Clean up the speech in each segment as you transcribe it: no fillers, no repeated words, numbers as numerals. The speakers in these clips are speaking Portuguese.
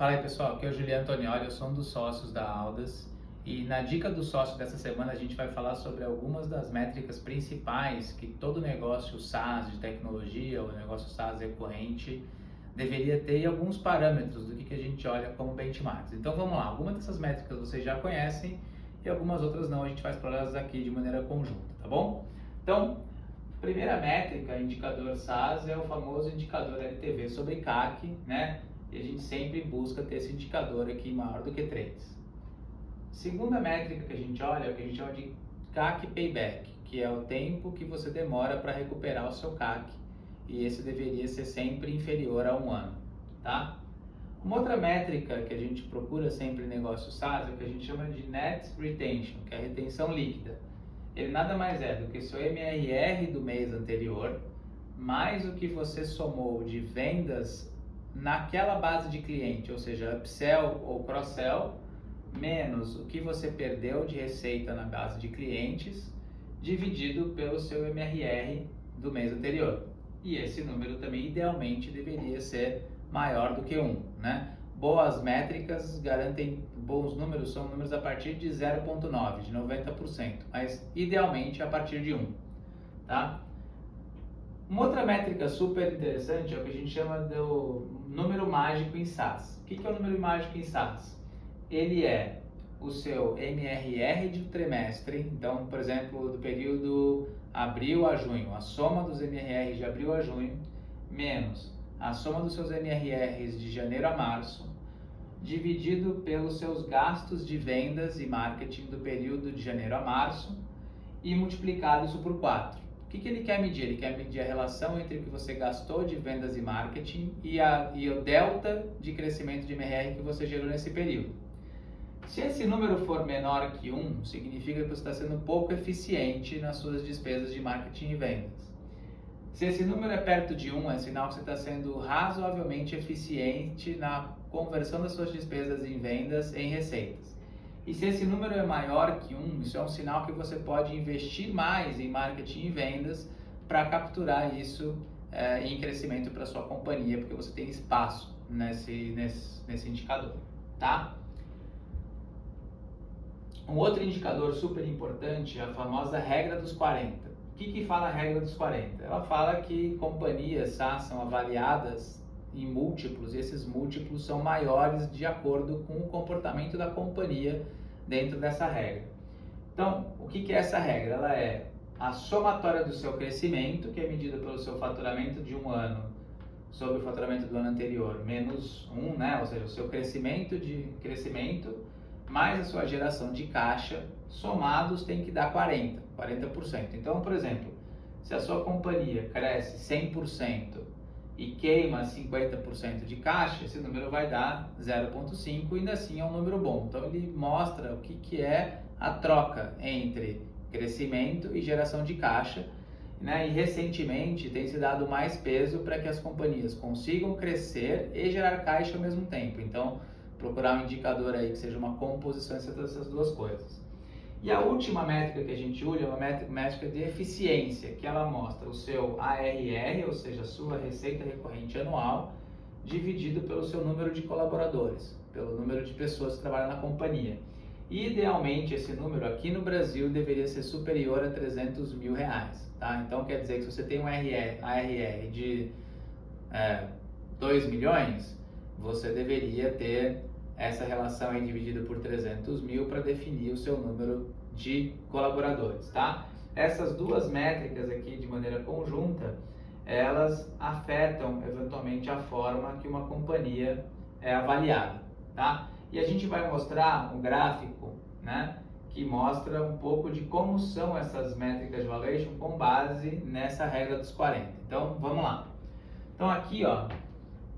Fala aí pessoal, aqui é o Juliano Antonioli, eu sou um dos sócios da Aldas e na dica do sócio dessa semana a gente vai falar sobre algumas das métricas principais que todo negócio SaaS de tecnologia ou negócio SaaS recorrente deveria ter e alguns parâmetros do que a gente olha como benchmarks. Então vamos lá, algumas dessas métricas vocês já conhecem e algumas outras não, a gente vai explorar elas aqui de maneira conjunta, tá bom? Então, primeira métrica, indicador SaaS, é o famoso indicador LTV sobre CAC, né? E a gente sempre busca ter esse indicador aqui maior do que 3. Segunda métrica que a gente olha é o que a gente chama de CAC Payback, que é o tempo que você demora para recuperar o seu CAC, e esse deveria ser sempre inferior a 1 ano, tá? Uma outra métrica que a gente procura sempre em negócio SaaS é o que a gente chama de Net Retention, que é a retenção líquida. Ele nada mais é do que seu MRR do mês anterior, mais o que você somou de vendas naquela base de cliente, ou seja, upsell ou cross-sell, menos o que você perdeu de receita na base de clientes, dividido pelo seu MRR do mês anterior. E esse número também, idealmente, deveria ser maior do que 1, né? Boas métricas garantem bons números, são números a partir de 0,9, de 90%, mas idealmente a partir de 1, tá? Uma outra métrica super interessante é o que a gente chama do número mágico em SaaS. O que é o número mágico em SaaS? Ele é o seu MRR de trimestre, então, por exemplo, do período abril a junho, a soma dos MRRs de abril a junho, menos a soma dos seus MRRs de janeiro a março, dividido pelos seus gastos de vendas e marketing do período de janeiro a março e multiplicado isso por 4. O que ele quer medir? Ele quer medir a relação entre o que você gastou de vendas e marketing e o delta de crescimento de MRR que você gerou nesse período. Se esse número for menor que 1, significa que você está sendo pouco eficiente nas suas despesas de marketing e vendas. Se esse número é perto de 1, é sinal que você está sendo razoavelmente eficiente na conversão das suas despesas em vendas em receitas. E se esse número é maior que 1, isso é um sinal que você pode investir mais em marketing e vendas para capturar isso em crescimento para sua companhia, porque você tem espaço nesse indicador, tá? Um outro indicador super importante é a famosa regra dos 40. O que fala a regra dos 40? Ela fala que companhias SaaS são avaliadas em múltiplos, e esses múltiplos são maiores de acordo com o comportamento da companhia dentro dessa regra. Então, o que é essa regra? Ela é a somatória do seu crescimento, que é medida pelo seu faturamento de um ano sobre o faturamento do ano anterior, menos 1, né? Ou seja, o seu crescimento mais a sua geração de caixa, somados tem que dar 40%. Então, por exemplo, se a sua companhia cresce 100%, e queima 50% de caixa, esse número vai dar 0,5 e ainda assim é um número bom. Então ele mostra o que é a troca entre crescimento e geração de caixa, né? E recentemente tem se dado mais peso para que as companhias consigam crescer e gerar caixa ao mesmo tempo. Então procurar um indicador aí que seja uma composição dessas duas coisas. E a última métrica que a gente olha é uma métrica de eficiência, que ela mostra o seu ARR, ou seja, a sua receita recorrente anual, dividido pelo seu número de colaboradores, pelo número de pessoas que trabalham na companhia. E, idealmente, esse número aqui no Brasil deveria ser superior a R$300 mil, tá? Então, quer dizer que se você tem um ARR de 2 milhões, você deveria ter essa relação aí dividida por 300 mil para definir o seu número de colaboradores, tá? Essas duas métricas aqui de maneira conjunta, elas afetam eventualmente a forma que uma companhia é avaliada, tá? E a gente vai mostrar um gráfico, né, que mostra um pouco de como são essas métricas de valuation com base nessa regra dos 40. Então, vamos lá. Então aqui, ó,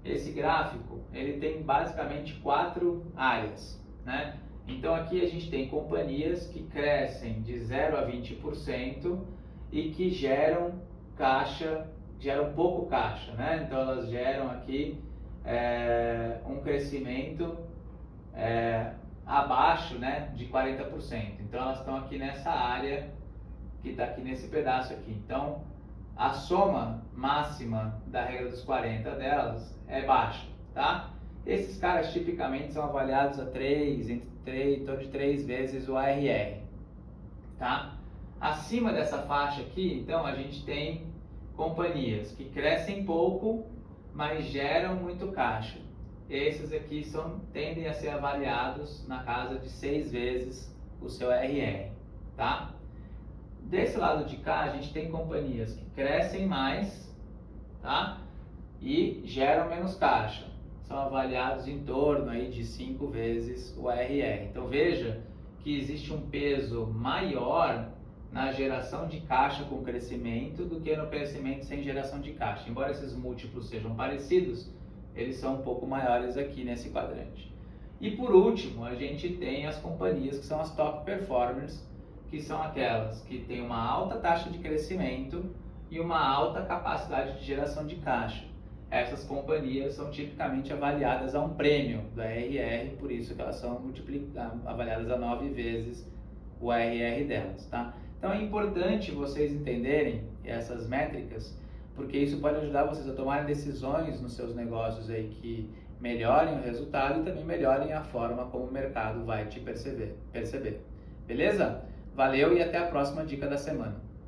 esse gráfico, ele tem basicamente 4 áreas, né? Então aqui a gente tem companhias que crescem de 0 a 20% e que geram pouco caixa, né? Então elas geram aqui um crescimento abaixo, né, de 40%. Então elas estão aqui nessa área que está aqui nesse pedaço aqui. Então a soma máxima da regra dos 40 delas é baixa, tá? Esses caras tipicamente são avaliados a em torno de 3 vezes o ARR, tá? Acima dessa faixa aqui, então, a gente tem companhias que crescem pouco, mas geram muito caixa. Esses aqui tendem a ser avaliados na casa de 6 vezes o seu ARR, tá? Desse lado de cá, a gente tem companhias que crescem mais, tá? E geram menos caixa. São avaliados em torno aí de 5 vezes o ARR. Então veja que existe um peso maior na geração de caixa com crescimento do que no crescimento sem geração de caixa. Embora esses múltiplos sejam parecidos, eles são um pouco maiores aqui nesse quadrante. E por último, a gente tem as companhias que são as top performers, que são aquelas que têm uma alta taxa de crescimento e uma alta capacidade de geração de caixa. Essas companhias são tipicamente avaliadas a um prêmio do ARR, por isso que elas são avaliadas a 9 vezes o ARR delas, tá? Então é importante vocês entenderem essas métricas, porque isso pode ajudar vocês a tomarem decisões nos seus negócios aí que melhorem o resultado e também melhorem a forma como o mercado vai te perceber. Beleza? Valeu e até a próxima dica da semana.